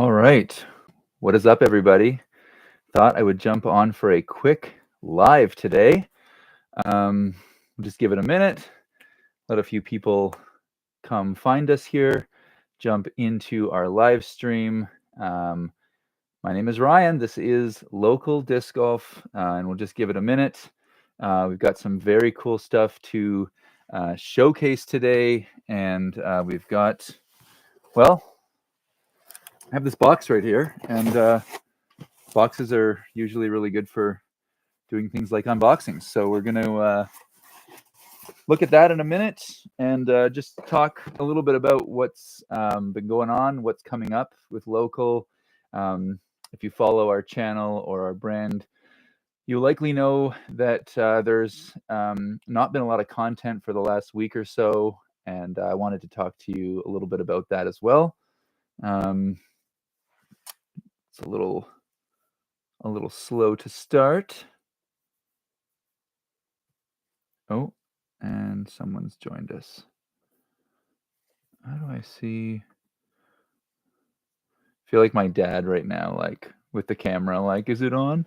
All right. What is up, everybody? Thought I would jump on for a quick live today. We'll just give it a minute, let a few people come find us here, jump into our live stream. Um, my name is Ryan. This is Local Disc Golf, and we'll just give it a minute. We've got some very cool stuff to showcase today, and we've got, well, I have this box right here, and boxes are usually really good for doing things like unboxings. So we're going to look at that in a minute and just talk a little bit about what's been going on, what's coming up with Local. If you follow our channel or our brand, you likely know that there's not been a lot of content for the last week or so, and I wanted to talk to you a little bit about that as well. It's a little slow to start. Oh, and someone's joined us. How do I see? I feel like my dad right now, like with the camera, like, is it on?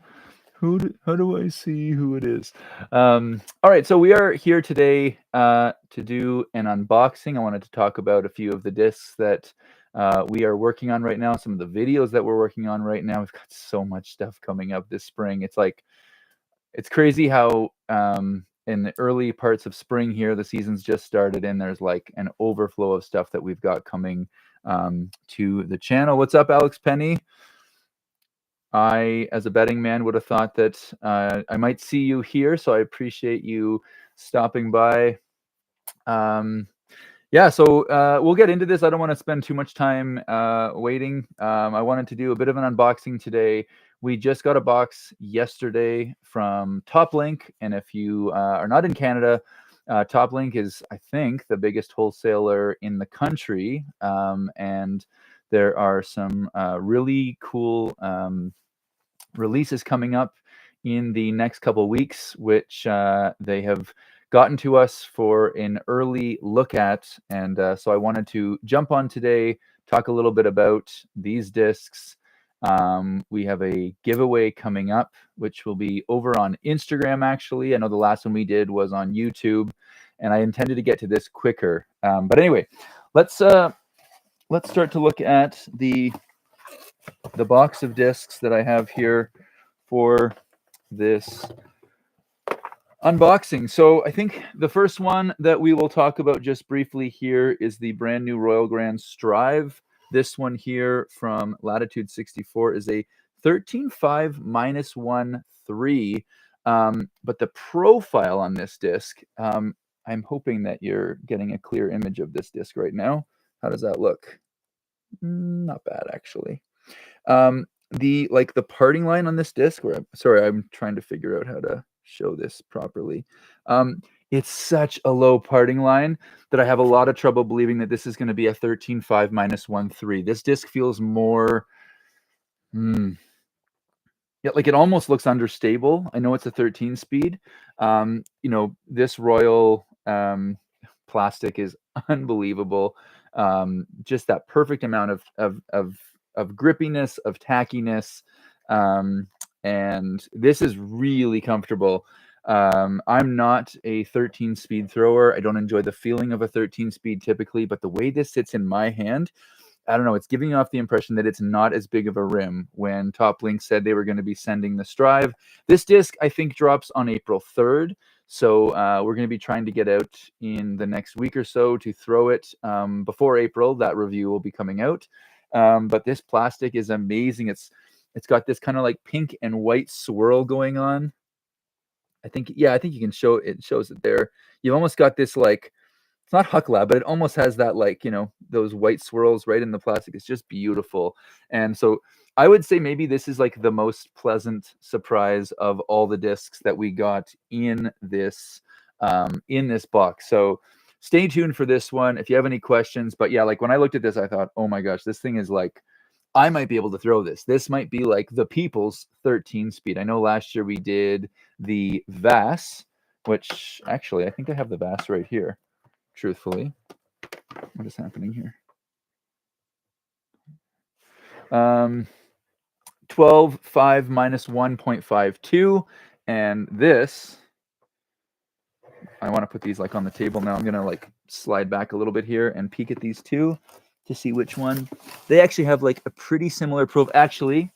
How do I see who it is? All right, so we are here today to do an unboxing. I wanted to talk about a few of the discs that we are working on right now, some of the videos that we're working on right now. We've got so much stuff coming up this spring. It's crazy how in the early parts of spring here, the season's just started, and there's like an overflow of stuff that we've got coming to the channel. What's up, Alex Penny? I, as a betting man, would have thought that I might see you here, so I appreciate you stopping by. Yeah, so we'll get into this. I don't want to spend too much time waiting. I wanted to do a bit of an unboxing today. We just got a box yesterday from TopLink, and if you are not in Canada, TopLink is, I think, the biggest wholesaler in the country, and there are some really cool releases coming up in the next couple weeks, which they have gotten to us for an early look at. And so I wanted to jump on today, talk a little bit about these discs. We have a giveaway coming up, which will be over on Instagram, actually. I know the last one we did was on YouTube, and I intended to get to this quicker. But anyway, let's start to look at the box of discs that I have here for this unboxing. So I think the first one that we will talk about just briefly here is the brand new Royal Grand Strive. This one here from Latitude 64 is a 13.5 -1 3. But the profile on this disc, I'm hoping that you're getting a clear image of this disc right now. How does that look? Not bad, actually. The parting line on this disc, sorry, I'm trying to figure out how to show this properly. It's such a low parting line that I have a lot of trouble believing that this is going to be a 13.5 -1 3. This disc feels more, yeah, like it almost looks understable. I know it's a 13 speed. This Royal plastic is unbelievable. Just that perfect amount of grippiness, of tackiness, and this is really comfortable. I'm not a 13 speed thrower. I don't enjoy the feeling of a 13 speed typically, but the way this sits in my hand, I don't know, it's giving off the impression that it's not as big of a rim. When TopLink said they were going to be sending the Strive, this disc, I think, drops on April 3rd. So we're going to be trying to get out in the next week or so to throw it before April. That review will be coming out. But this plastic is amazing. It's got this kind of like pink and white swirl going on. I think you can show it. Shows it there. You've almost got this like, it's not Huck Lab, but it almost has that like, those white swirls right in the plastic. It's just beautiful. And so I would say maybe this is like the most pleasant surprise of all the discs that we got in this box. So stay tuned for this one if you have any questions. But yeah, like when I looked at this, I thought, oh my gosh, this thing is like, I might be able to throw this. This might be like the people's 13 speed. I know last year we did the VAS, which actually I think I have the VAS right here. Truthfully, what is happening here? 12, 5 minus 1.52. And this, I want to put these like on the table now. I'm going to like slide back a little bit here and peek at these two to see which one. They actually have like a pretty similar profile. Actually,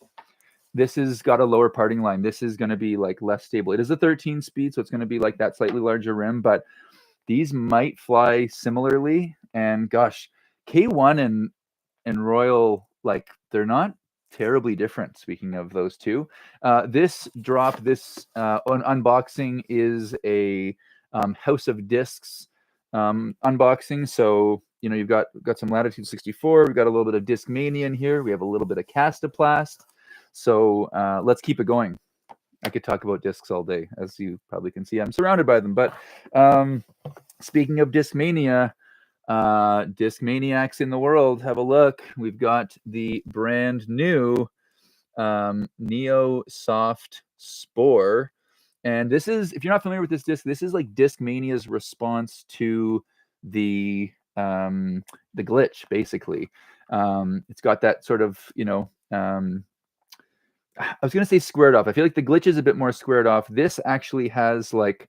this has got a lower parting line. This is going to be like less stable. It is a 13 speed, so it's going to be like that slightly larger rim, but these might fly similarly. And gosh, K1 and Royal, like they're not terribly different. Speaking of those two, this drop, this unboxing is a House of Discs unboxing. So you know you've got some Latitude 64. We've got a little bit of Discmania in here. We have a little bit of Castaplast. So let's keep it going. I could talk about discs all day, as you probably can see. I'm surrounded by them. But speaking of Discmania, disc maniacs in the world, have a look. We've got the brand new Neo Soft Spore. And this is, if you're not familiar with this disc, this is like Discmania's response to the glitch, basically. It's got that sort of, you know, I was going to say squared off. I feel like the glitch is a bit more squared off. This actually has like,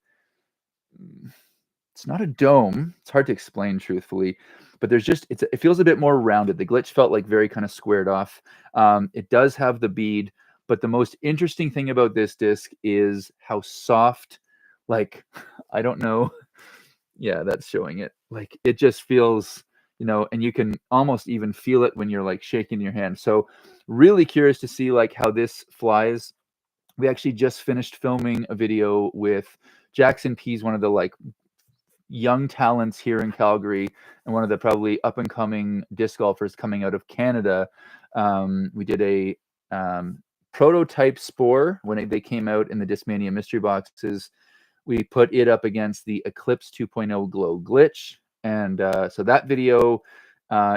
it's not a dome. It's hard to explain truthfully, but there's just, it feels a bit more rounded. The glitch felt like very kind of squared off. It does have the bead, but the most interesting thing about this disc is how soft, like, I don't know. Yeah, that's showing it. Like, it just feels, you know, and you can almost even feel it when you're like shaking your hand. So really curious to see like how this flies. We actually just finished filming a video with Jackson Pease, one of the like young talents here in Calgary and one of the probably up and coming disc golfers coming out of Canada. We did a prototype Spore when they came out in the Discmania mystery boxes. We put it up against the Eclipse 2.0 Glow Glitch. And so that video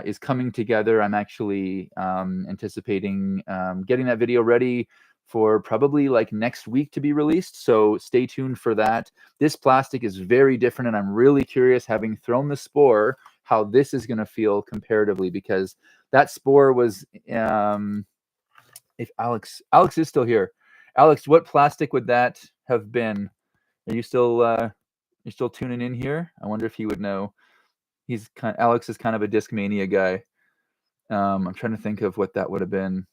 is coming together. I'm actually anticipating getting that video ready for probably like next week to be released. So stay tuned for that. This plastic is very different, and I'm really curious, having thrown the Spore, how this is going to feel comparatively, because that Spore was, if Alex is still here. Alex, what plastic would that have been? Are you still tuning in here? I wonder if he would know. Alex is kind of a Discmania guy. I'm trying to think of what that would have been.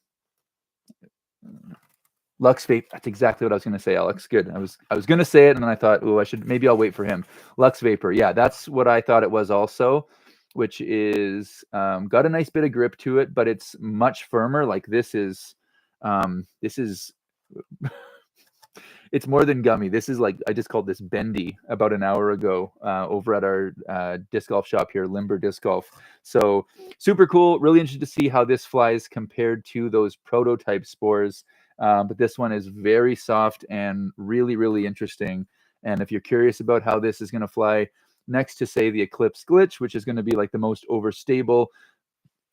Lux Vape. That's exactly what I was going to say, Alex. Good. I was going to say it, and then I thought, oh, maybe I'll wait for him. Lux Vapor. Yeah, that's what I thought it was also, which is got a nice bit of grip to it, but it's much firmer. Like this is it's more than gummy. This is like, I just called this bendy about an hour ago over at our disc golf shop here, Limber Disc Golf. So super cool. Really interested to see how this flies compared to those prototype Spores. But this one is very soft and really, really interesting. And if you're curious about how this is going to fly next to, say, the Eclipse Glitch, which is going to be like the most overstable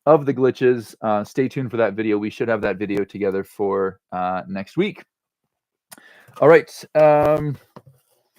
of the glitches, stay tuned for that video. We should have that video together for next week. All right.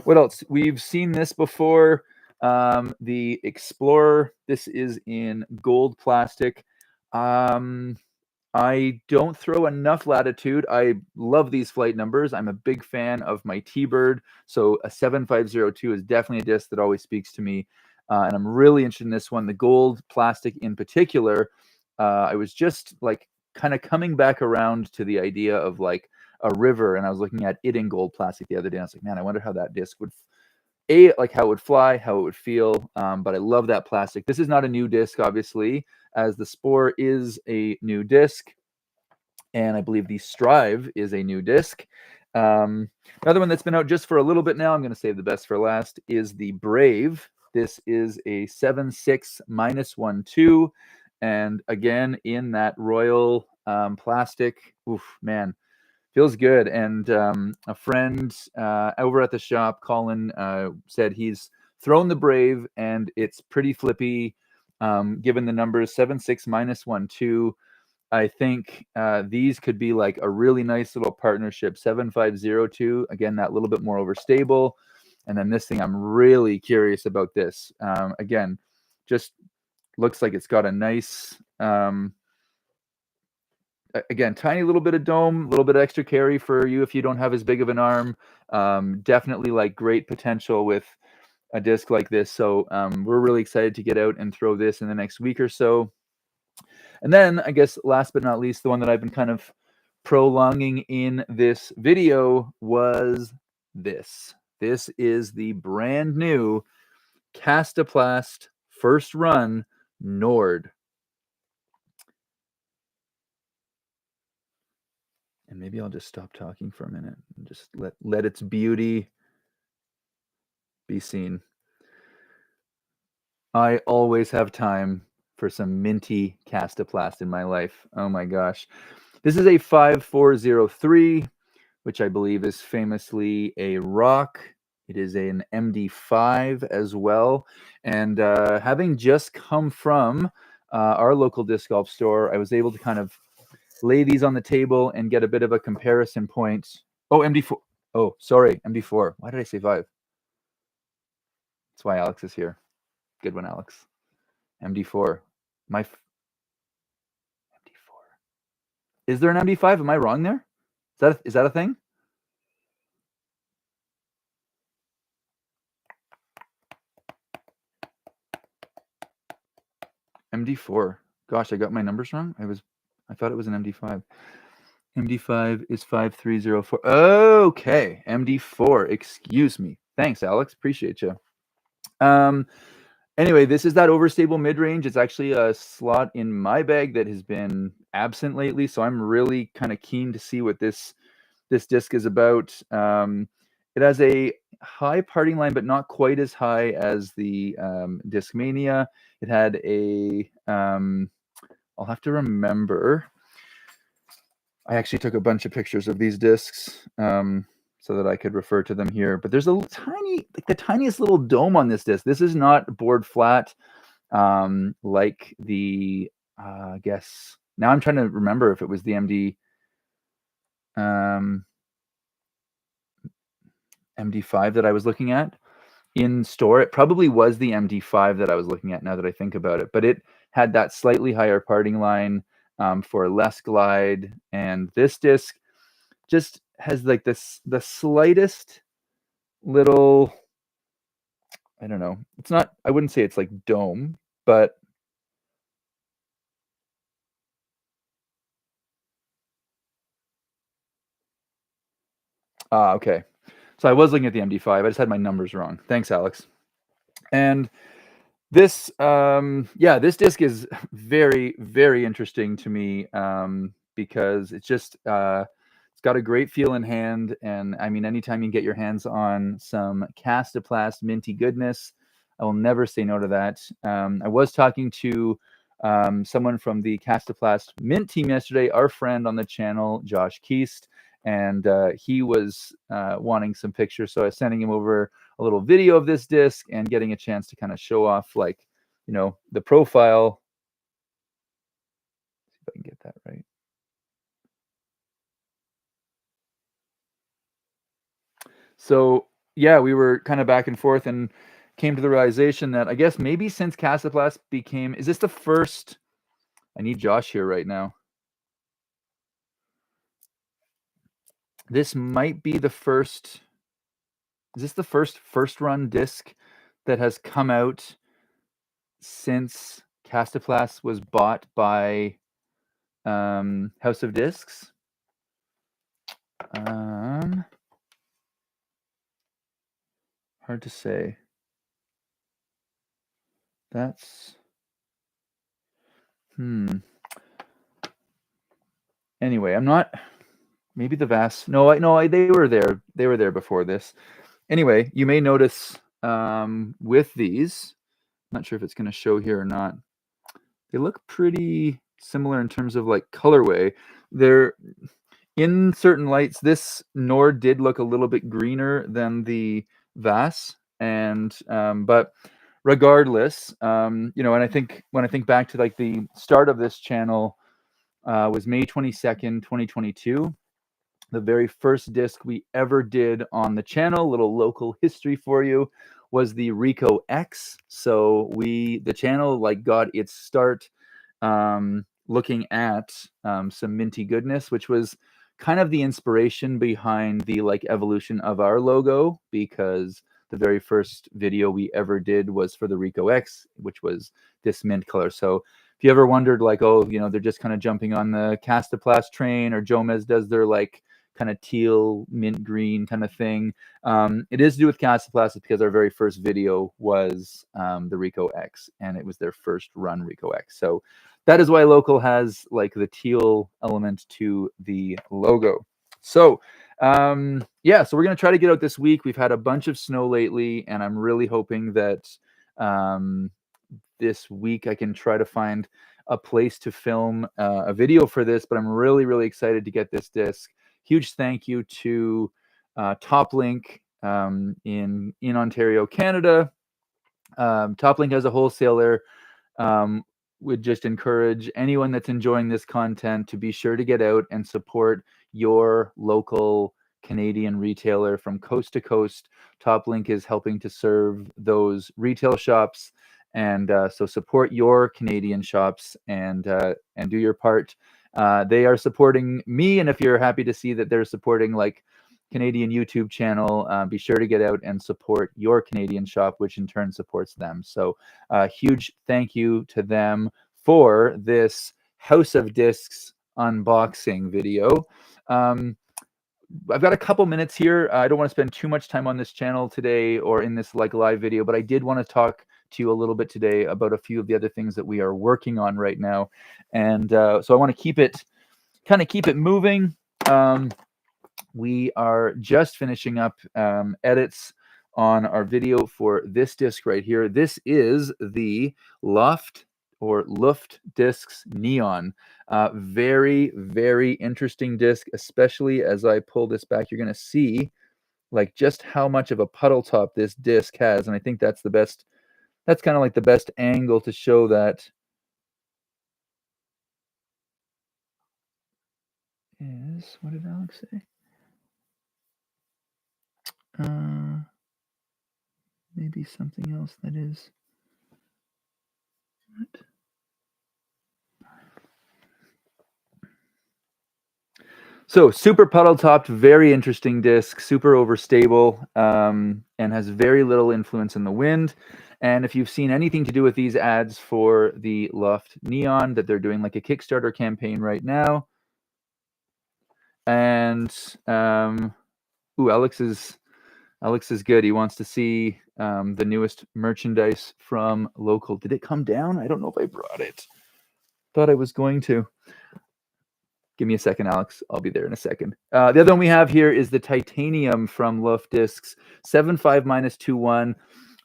What else? We've seen this before. The Explorer. This is in gold plastic. I don't throw enough Latitude. I love these flight numbers. I'm a big fan of my T-Bird. So a 7502 is definitely a disc that always speaks to me. And I'm really interested in this one. The gold plastic in particular. I was just like kind of coming back around to the idea of like a river, and I was looking at it in gold plastic the other day. And I was like, man, I wonder how that disc would, like how it would fly, how it would feel. But I love that plastic. This is not a new disc, obviously, as the Spore is a new disc, and I believe the Strive is a new disc. Another one that's been out just for a little bit now, I'm going to save the best for last, is the Brave. This is a 7.6 -1.2, and again in that royal plastic. Oof, man. Feels good. And a friend over at the shop, Colin, said he's thrown the Brave and it's pretty flippy. Given the numbers 7.6 -1.2, I think these could be like a really nice little partnership. 7.502, again, that little bit more overstable. And then this thing, I'm really curious about this. Again, just looks like it's got a nice again, tiny little bit of dome, a little bit of extra carry for you if you don't have as big of an arm. Definitely like great potential with a disc like this. So we're really excited to get out and throw this in the next week or so. And then I guess last but not least, the one that I've been kind of prolonging in this video was this. This is the brand new Castaplast First Run Nord. And maybe I'll just stop talking for a minute and just let its beauty be seen. I always have time for some minty Castaplast in my life. Oh my gosh. This is a 5403, which I believe is famously a rock. It is an MD5 as well. And having just come from our local disc golf store, I was able to kind of lay these on the table and get a bit of a comparison point. Oh, MD4. Oh, sorry, MD4. Why did I say 5? That's why Alex is here. Good one, Alex. MD4. MD4. Is there an MD5? Am I wrong there? Is that a thing? MD4. Gosh, I got my numbers wrong. I thought it was an MD5. MD5 is 5304. Okay, MD4. Excuse me. Thanks, Alex. Appreciate you. Anyway, this is that overstable mid-range. It's actually a slot in my bag that has been absent lately, so I'm really kind of keen to see what this disc is about. It has a high parting line, but not quite as high as the Discmania. It had a I'll have to remember. I actually took a bunch of pictures of these discs so that I could refer to them here. But there's a tiny, like the tiniest little dome on this disc. This is not board flat like the, I guess, now I'm trying to remember if it was the MD5 that I was looking at in store. It probably was the MD5 that I was looking at now that I think about it. But it had that slightly higher parting line for less glide. And this disc just has like the slightest little, I don't know, it's not, I wouldn't say it's like dome, but okay. So I was looking at the MD5. I just had my numbers wrong. Thanks, Alex. And this this disc is very, very interesting to me because it's just it's got a great feel in hand. And I mean, anytime you get your hands on some Castaplast minty goodness, I will never say no to that. I was talking to someone from the Castaplast Mint team yesterday, our friend on the channel, Josh Keast, and he was wanting some pictures. So I was sending him over a little video of this disc and getting a chance to kind of show off, like, you know, the profile. Let's see if I can get that right. So yeah, we were kind of back and forth and came to the realization that I guess maybe since Castaplast became, is this the first? I need Josh here right now. This might be the first. Is this the first run disc that has come out since Castaplast was bought by House of Discs? Hard to say. That's Anyway, I'm not. Maybe the vast. No, they were there. They were there before this. Anyway, you may notice with these, I'm not sure if it's going to show here or not. They look pretty similar in terms of like colorway. They're in certain lights. This Nord did look a little bit greener than the Vass, and but regardless, you know, and I think when I think back to like the start of this channel was May 22nd, 2022. The very first disc we ever did on the channel, little local history for you, was the Rico X. So the channel like got its start looking at some minty goodness, which was kind of the inspiration behind the like evolution of our logo, because the very first video we ever did was for the Rico X, which was this mint color. So if you ever wondered, like, oh, you know, they're just kind of jumping on the Castaplast train, or Jomez does their like kind of teal mint green kind of thing, it is to do with Castaplast, because our very first video was the Rico X, and it was their first run Rico X. So that is why Local has like the teal element to the logo. So yeah, so we're going to try to get out this week. We've had a bunch of snow lately, and I'm really hoping that this week I can try to find a place to film a video for this. But I'm really, really excited to get this disc. Huge thank you to TopLink in Ontario, Canada. TopLink as a wholesaler. Would just encourage anyone that's enjoying this content to be sure to get out and support your local Canadian retailer from coast to coast. TopLink is helping to serve those retail shops, and so support your Canadian shops and do your part. They are supporting me, and if you're happy to see that they're supporting like Canadian YouTube channel, be sure to get out and support your Canadian shop, which in turn supports them. So huge thank you to them for this House of Discs unboxing video. I've got a couple minutes here. I don't want to spend too much time on this channel today or in this like live video, but I did want to talk to you a little bit today about a few of the other things that we are working on right now. And so I want to keep it moving. We are just finishing up edits on our video for this disc right here. This is the Luft Discs Neon. Very, very interesting disc, especially as I pull this back. You're going to see like just how much of a puddle top this disc has. And I think that's the best, that's kind of like the best angle to show that. Is, what did Alex say? Maybe something else that is. What? So super puddle topped, very interesting disc, super overstable, and has very little influence in the wind. And if you've seen anything to do with these ads for the Luft Neon, that they're doing like a Kickstarter campaign right now. And Alex is good. He wants to see the newest merchandise from Local. Did it come down? I don't know if I brought it. Thought I was going to. Give me a second, Alex. I'll be there in a second. The other one we have here is the Titanium from Luft Discs, 75-21.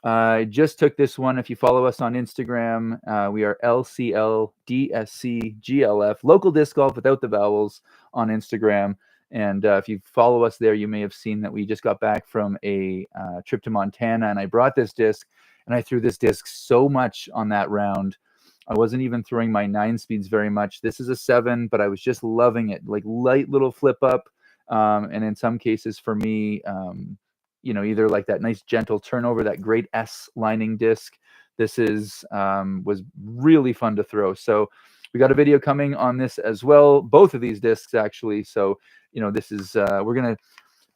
I just took this one. If you follow us on Instagram, we are LCLDSCGLF, Local Disc Golf without the vowels on Instagram. And if you follow us there, you may have seen that we just got back from a trip to Montana, and I brought this disc, and I threw this disc so much on that round. I wasn't even throwing my 9 speeds very much. This is a 7, but I was just loving it. Like light little flip up. And in some cases for me, you know, either like that nice gentle turnover, that great S lining disc. This is was really fun to throw. So we got a video coming on this as well. Both of these discs actually. So, you know, this is, we're going to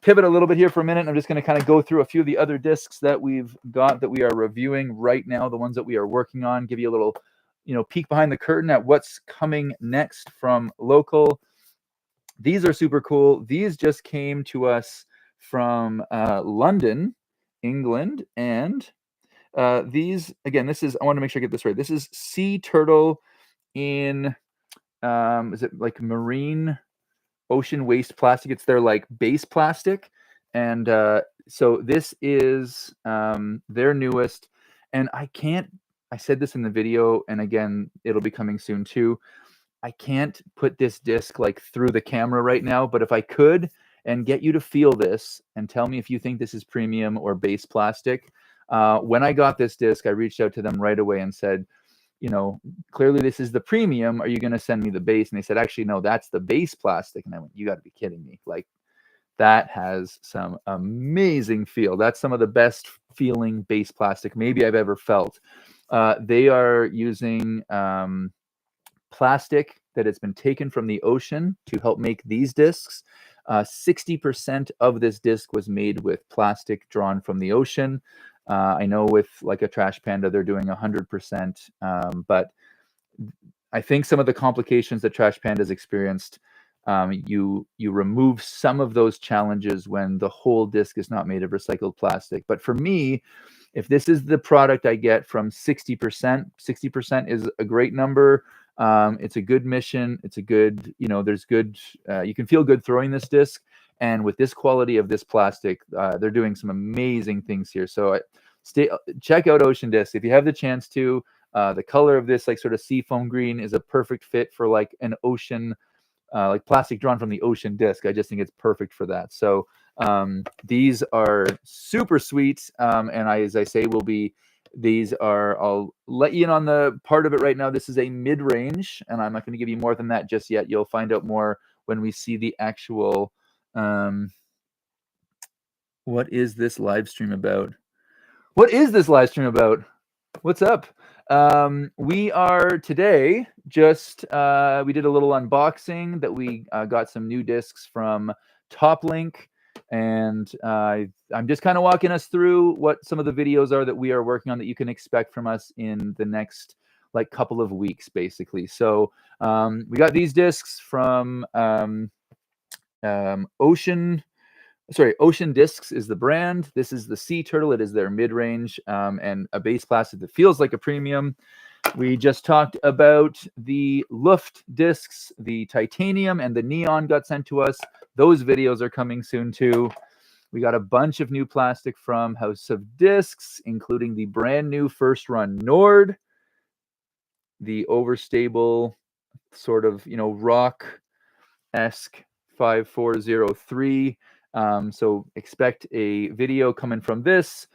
pivot a little bit here for a minute. I'm just going to kind of go through a few of the other discs that we've got that we are reviewing right now, the ones that we are working on, give you a little, you know, peek behind the curtain at what's coming next from Local. These are super cool. These just came to us from London, England, and these, again, this is, I want to make sure I get this right. This is sea turtle in, is it like marine ocean waste plastic? It's their like base plastic. And so this is their newest, and I said this in the video, and again, it'll be coming soon too. I can't put this disc like through the camera right now, but if I could and get you to feel this and tell me if you think this is premium or base plastic. When I got this disc, I reached out to them right away and said, you know, clearly this is the premium. Are you going to send me the base? And they said, actually, no, that's the base plastic. And I went, you got to be kidding me. Like, that has some amazing feel. That's some of the best feeling base plastic maybe I've ever felt. They are using plastic that it's been taken from the ocean to help make these discs. 60% of this disc was made with plastic drawn from the ocean. I know with like a Trash Panda, they're doing 100%, but I think some of the complications that Trash Panda's experienced, you remove some of those challenges when the whole disc is not made of recycled plastic. But for me, if this is the product I get from 60%, 60% is a great number. It's a good mission. It's a good, there's good, you can feel good throwing this disc. And with this quality of this plastic, they're doing some amazing things here. So check out Ocean Disc if you have the chance to. The color of this like sort of seafoam green is a perfect fit for like an ocean, like plastic drawn from the ocean disc. I just think it's perfect for that. So these are super sweet. And as I say, I'll let you in on the part of it right now. This is a mid-range, and I'm not going to give you more than that just yet. You'll find out more when we see the actual, what is this live stream about? What's up? We are today just, we did a little unboxing that we got some new discs from TopLink, and I'm just kind of walking us through what some of the videos are that we are working on that you can expect from us in the next like couple of weeks, basically. So we got these discs from Ocean Discs is the brand. This is the Sea Turtle. It is their mid-range and a base plastic that feels like a premium. We just talked about the Luft discs, the titanium and the neon got sent to us. Those videos are coming soon too. We got a bunch of new plastic from House of Discs, including the brand new First Run Nord, the overstable sort of, rock-esque 5403. So expect a video coming from this.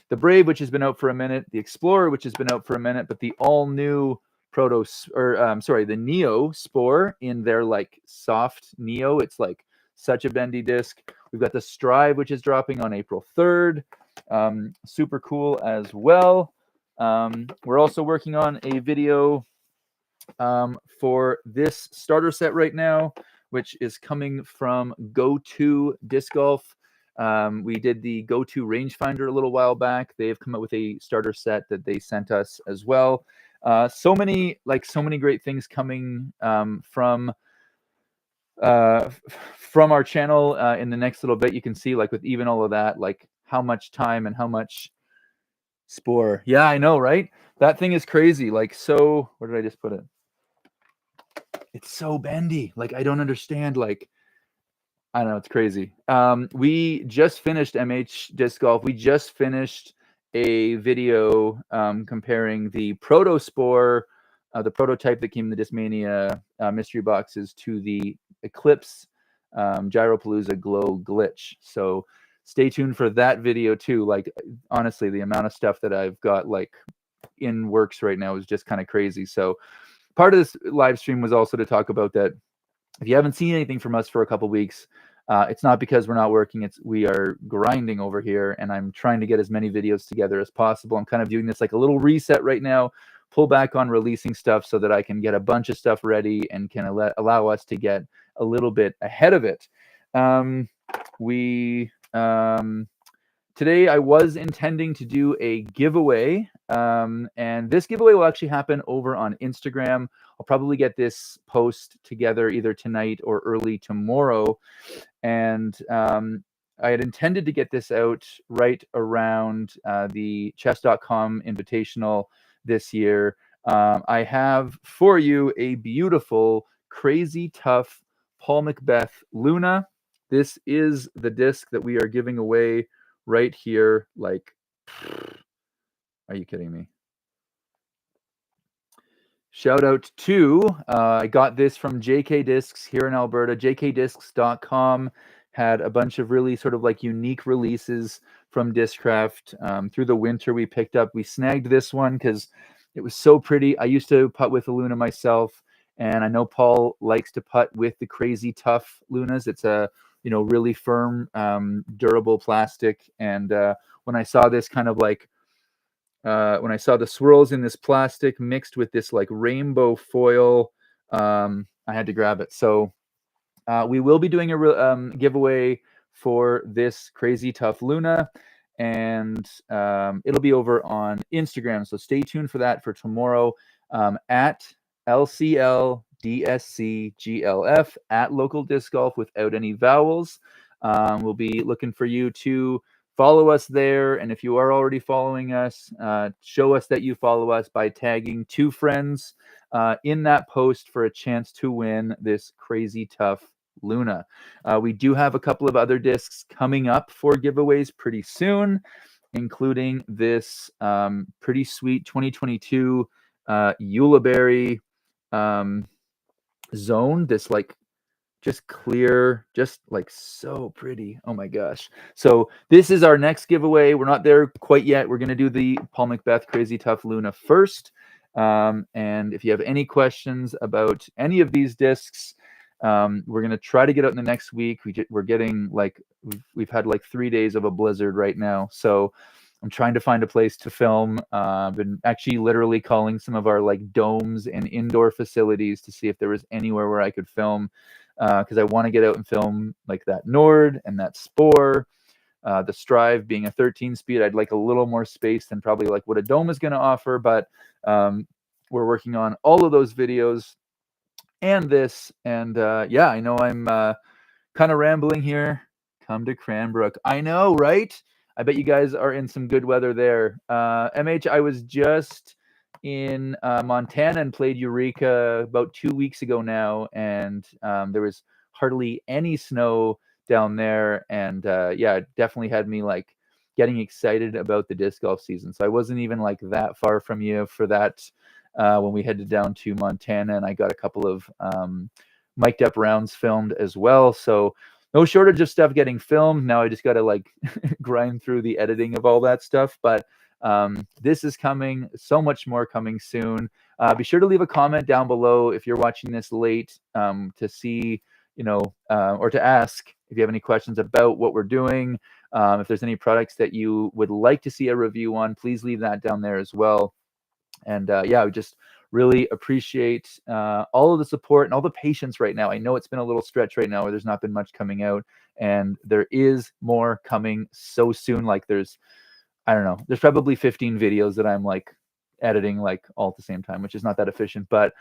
The Brave, which has been out for a minute, the Explorer, which has been out for a minute, but the all-new the Neo Spore in their like soft Neo. It's like such a bendy disc. We've got the Strive, which is dropping on April 3rd. Super cool as well. We're also working on a video for this starter set right now, which is coming from Go2 Disc Golf. We did the Go2 rangefinder a little while back. They have come up with a starter set that they sent us as well. So many great things coming from our channel in the next little bit. You can see like with even all of that, like how much time and how much Spore. Yeah, I know, right? That thing is crazy. Like, so where did I just put it? It's so bendy. Like, I don't understand. Like, I don't know. It's crazy. We just finished MH Disc Golf. We just finished a video comparing the Proto Spore, the prototype that came in the Discmania mystery boxes, to the Eclipse Gyropalooza Glow Glitch. So stay tuned for that video too. Like, honestly, the amount of stuff that I've got like in works right now is just kind of crazy. So part of this live stream was also to talk about that. If you haven't seen anything from us for a couple weeks, it's not because we're not working. We are grinding over here, and I'm trying to get as many videos together as possible. I'm kind of doing this like a little reset right now, pull back on releasing stuff so that I can get a bunch of stuff ready and can allow us to get a little bit ahead of it. Today I was intending to do a giveaway, and this giveaway will actually happen over on Instagram. I'll probably get this post together either tonight or early tomorrow. And I had intended to get this out right around the chess.com Invitational this year. I have for you a beautiful, crazy tough Paul Macbeth Luna. This is the disc that we are giving away right here. Like, are you kidding me? Shout out to, I got this from JK Discs here in Alberta. jkdiscs.com had a bunch of really sort of like unique releases from Discraft. Through the winter we snagged this one because it was so pretty. I used to putt with a Luna myself, and I know Paul likes to putt with the crazy tough Lunas. It's a really firm, durable plastic. And when I saw this kind of like, when I saw the swirls in this plastic mixed with this like rainbow foil, I I had to grab it. So we will be doing a giveaway for this Crazy Tough Luna, and it'll be over on Instagram. So stay tuned for that for tomorrow at LCLDSCGLF at Local Disc Golf without any vowels. We'll be looking for you to follow us there. And if you are already following us, show us that you follow us by tagging 2 friends in that post for a chance to win this Crazy Tough Luna. We do have a couple of other discs coming up for giveaways pretty soon, including this pretty sweet 2022 Eulaberry Zone, this like just clear, just like so pretty. Oh my gosh. So this is our next giveaway. We're not there quite yet. We're going to do the Paul Macbeth Crazy Tough Luna first. And if you have any questions about any of these discs, we're going to try to get out in the next week. We're getting like, we've had like 3 days of a blizzard right now. So I'm trying to find a place to film. Been actually literally calling some of our like domes and indoor facilities to see if there was anywhere where I could film. Because I want to get out and film like that Nord and that Spore, the Strive being a 13 speed. I'd like a little more space than probably like what a dome is going to offer, but we're working on all of those videos and this. And yeah, I know I'm kind of rambling here. Come to Cranbrook. I know, right? I bet you guys are in some good weather there. MH, I was just in Montana and played Eureka about 2 weeks ago now, and there was hardly any snow down there, and yeah, it definitely had me like getting excited about the disc golf season. So I wasn't even like that far from you for that when we headed down to Montana, and I got a couple of mic'd up rounds filmed as well. So no shortage of stuff getting filmed. Now I just got to like grind through the editing of all that stuff, but this is coming, so much more coming soon. Be sure to leave a comment down below if you're watching this late to see, you know, or to ask if you have any questions about what we're doing. If there's any products that you would like to see a review on, please leave that down there as well. And yeah, we just really appreciate all of the support and all the patience right now. I know it's been a little stretch right now where there's not been much coming out, and there is more coming so soon. Like there's, I don't know, there's probably 15 videos that I'm like editing like all at the same time, which is not that efficient. But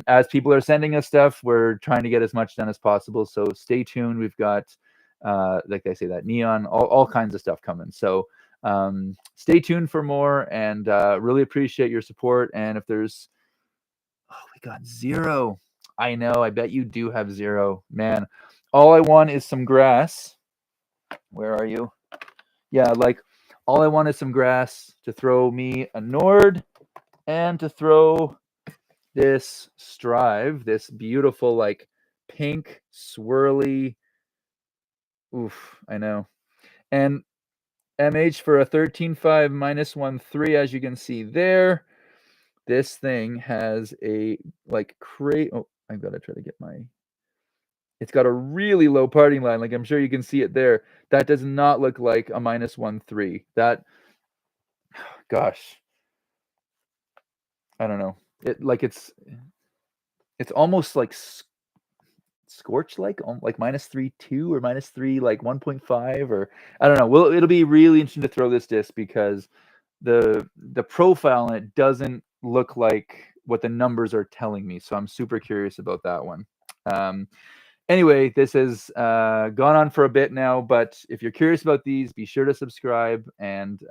as people are sending us stuff, we're trying to get as much done as possible. So stay tuned. We've got, like I say, that neon, all kinds of stuff coming. So stay tuned for more, and really appreciate your support. And if there's, oh, we got 0. I know, I bet you do have 0. Man, all I want is some grass. Where are you? Yeah, like all I want is some grass to throw me a Nord and to throw this Strive, this beautiful like pink swirly. Oof, I know. And MH for a 13.5 -1.3, as you can see there. This thing has a like oh, I've got to try to get my. It's got a really low parting line. Like I'm sure you can see it there. That does not look like a -1.3. That, gosh, I don't know. It like it's almost like scorch like -3.2 or -3 like 1.5, or I don't know. Well, it'll be really interesting to throw this disc because the profile on it doesn't look like what the numbers are telling me. So I'm super curious about that one. Anyway, this has gone on for a bit now, but if you're curious about these, be sure to subscribe and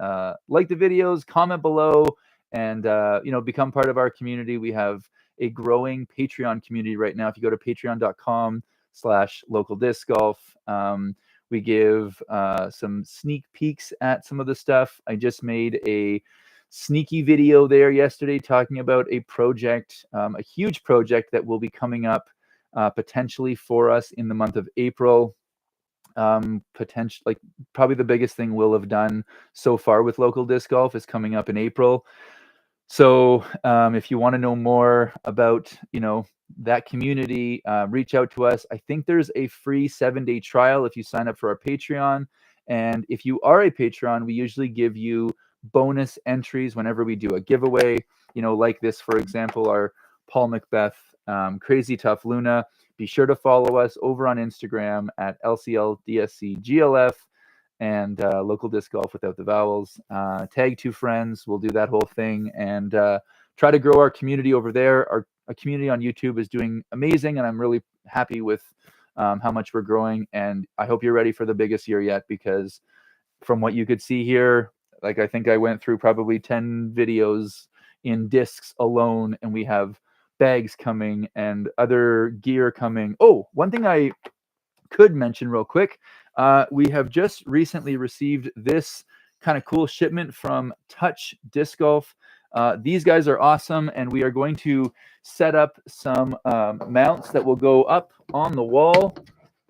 like the videos, comment below, and you know, become part of our community. We have a growing Patreon community right now. If you go to patreon.com/localdiscgolf, we give some sneak peeks at some of the stuff. I just made a sneaky video there yesterday talking about a project, a huge project that will be coming up potentially for us in the month of April. Potential, like probably the biggest thing we'll have done so far with local disc golf is coming up in April. So if you want to know more about, you know, that community, reach out to us. I think there's a free 7-day trial if you sign up for our Patreon. And if you are a Patreon, we usually give you bonus entries whenever we do a giveaway, you know, like this, for example, our Paul Macbeth Crazy Tough Luna. Be sure to follow us over on Instagram at LCLDSCGLF and Local Disc Golf without the vowels. Tag 2 friends. We'll do that whole thing and try to grow our community over there. Our community on YouTube is doing amazing, and I'm really happy with how much we're growing. And I hope you're ready for the biggest year yet, because from what you could see here, like I think I went through probably 10 videos in discs alone, and we have bags coming and other gear coming. Oh, one thing I could mention real quick, we have just recently received this kind of cool shipment from Touch Disc Golf. These guys are awesome, and we are going to set up some mounts that will go up on the wall.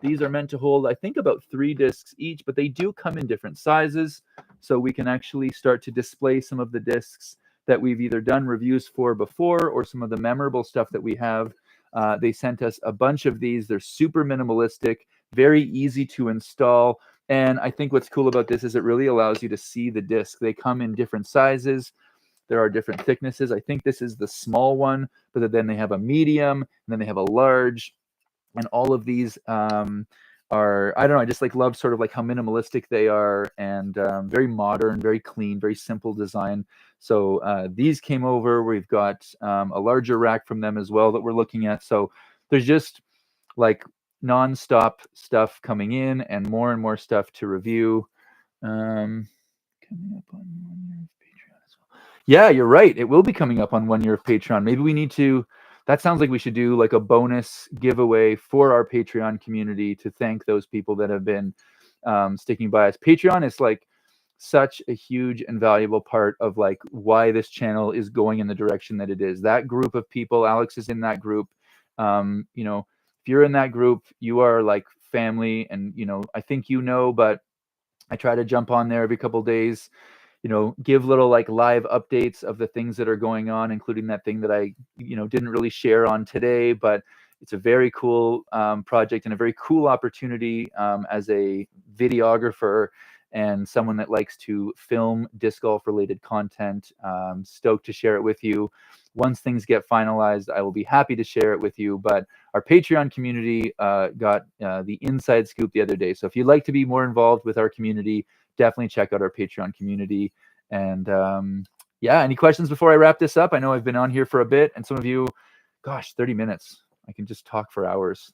These are meant to hold, I think, about 3 discs each, but they do come in different sizes, so we can actually start to display some of the discs that we've either done reviews for before or some of the memorable stuff that we have. They sent us a bunch of these. They're super minimalistic, very easy to install. And I think what's cool about this is it really allows you to see the disc. They come in different sizes. There are different thicknesses. I think this is the small one, but then they have a medium, and then they have a large. And all of these are, I don't know, I just like love sort of like how minimalistic they are, and very modern, very clean, very simple design. So these came over. We've got a larger rack from them as well that we're looking at. So there's just like nonstop stuff coming in and more stuff to review. Coming up on 1 year of Patreon as well. Yeah, you're right. It will be coming up on 1 year of Patreon. Maybe we need to, that sounds like we should do like a bonus giveaway for our Patreon community to thank those people that have been sticking by us. Patreon is like such a huge and valuable part of like why this channel is going in the direction that it is. That group of people, Alex is in that group. You know, if you're in that group, you are like family, and you know, I think you know, but I try to jump on there every couple of days, you know, give little like live updates of the things that are going on, including that thing that I, you know, didn't really share on today, but it's a very cool project and a very cool opportunity as a videographer and someone that likes to film disc golf related content. Stoked to share it with you. Once things get finalized, I will be happy to share it with you. But our Patreon community got the inside scoop the other day. So if you'd like to be more involved with our community, definitely check out our Patreon community. And yeah, any questions before I wrap this up? I know I've been on here for a bit, and some of you, gosh, 30 minutes. I can just talk for hours.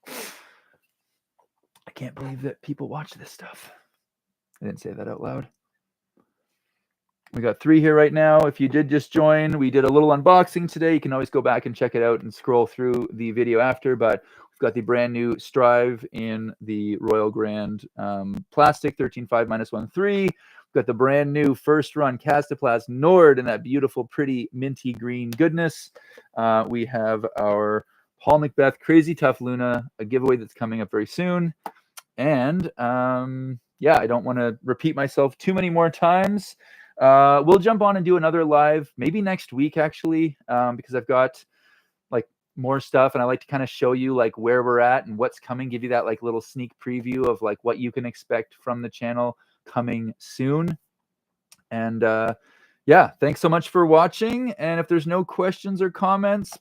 I can't believe that people watch this stuff. I didn't say that out loud. We got 3 here right now. If you did just join, we did a little unboxing today. You can always go back and check it out and scroll through the video after, but we've got the brand new Strive in the Royal Grand plastic 13.5 -1.3. We've got the brand new First Run Castaplast Nord in that beautiful, pretty minty green goodness. We have our Paul Macbeth Crazy Tough Luna, a giveaway that's coming up very soon. And yeah, I don't want to repeat myself too many more times. We'll jump on and do another live maybe next week, actually, because I've got like more stuff, and I like to kind of show you like where we're at and what's coming, give you that like little sneak preview of like what you can expect from the channel coming soon. And yeah, thanks so much for watching. And if there's no questions or comments,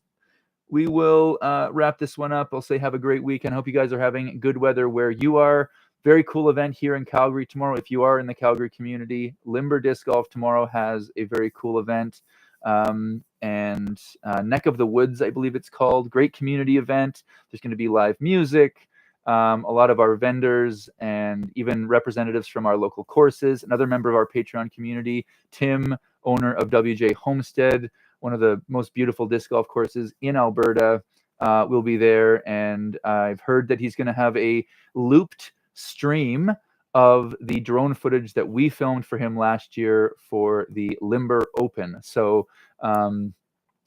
we will wrap this one up. I'll say have a great week, and hope you guys are having good weather where you are. Very cool event here in Calgary tomorrow. If you are in the Calgary community, Limber Disc Golf tomorrow has a very cool event. And Neck of the Woods, I believe it's called. Great community event. There's going to be live music, a lot of our vendors, and even representatives from our local courses. Another member of our Patreon community, Tim, owner of WJ Homestead, one of the most beautiful disc golf courses in Alberta, will be there. And I've heard that he's going to have a looped stream of the drone footage that we filmed for him last year for the Limber Open. So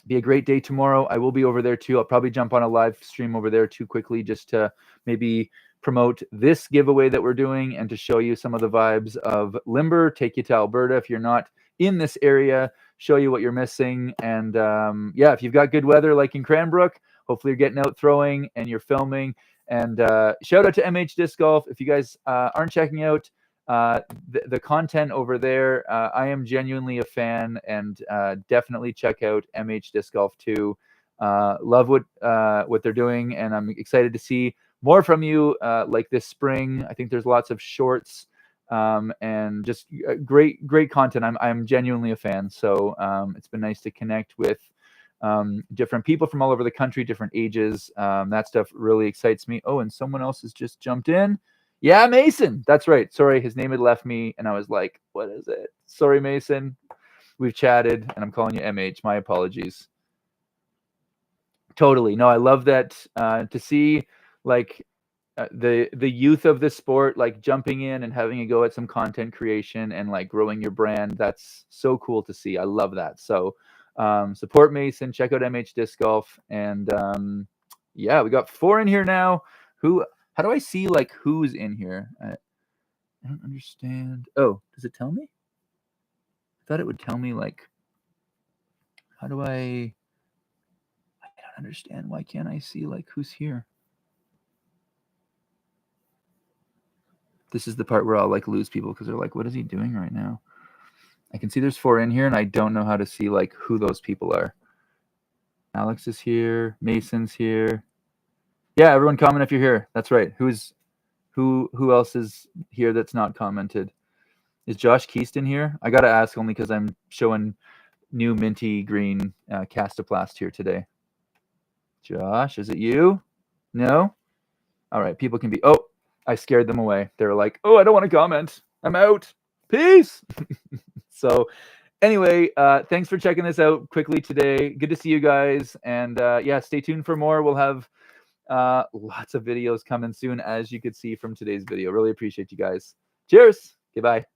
be a great day tomorrow. I will be over there too. I'll probably jump on a live stream over there too quickly, just to maybe promote this giveaway that we're doing and to show you some of the vibes of Limber, take you to Alberta if you're not in this area, show you what you're missing. And yeah, if you've got good weather like in Cranbrook, hopefully you're getting out throwing and you're filming. And shout out to MH Disc Golf. If you guys aren't checking out the content over there, I am genuinely a fan, and definitely check out MH Disc Golf too. Love what they're doing, and I'm excited to see more from you like this spring. I think there's lots of shorts and just great content. I'm genuinely a fan. So it's been nice to connect with different people from all over the country, different ages. That stuff really excites me. Oh, and someone else has just jumped in. Yeah, Mason. That's right. Sorry, his name had left me, and I was like, what is it? Sorry, Mason. We've chatted, and I'm calling you MH. My apologies. Totally. No, I love that to see like the youth of the sport like jumping in and having a go at some content creation and like growing your brand. That's so cool to see. I love that. So support Mason, check out MH Disc Golf, and yeah, we got 4 in here now. How do I see like who's in here? I don't understand. Oh, does it tell me? I thought it would tell me like, how do I don't understand. Why can't I see like who's here? This is the part where I'll like lose people because they're like, what is he doing right now? I can see there's 4 in here, and I don't know how to see like who those people are. Alex is here. Mason's here. Yeah, everyone comment if you're here. That's right. Who else is here that's not commented? Is Josh Keaston here? I gotta ask only because I'm showing new minty green Castoplast here today. Josh, is it you? No? All right, people can be. Oh, I scared them away. They were like, oh, I don't want to comment. I'm out. Peace. So anyway, thanks for checking this out quickly today. Good to see you guys. And yeah, stay tuned for more. We'll have lots of videos coming soon, as you could see from today's video. Really appreciate you guys. Cheers. Goodbye.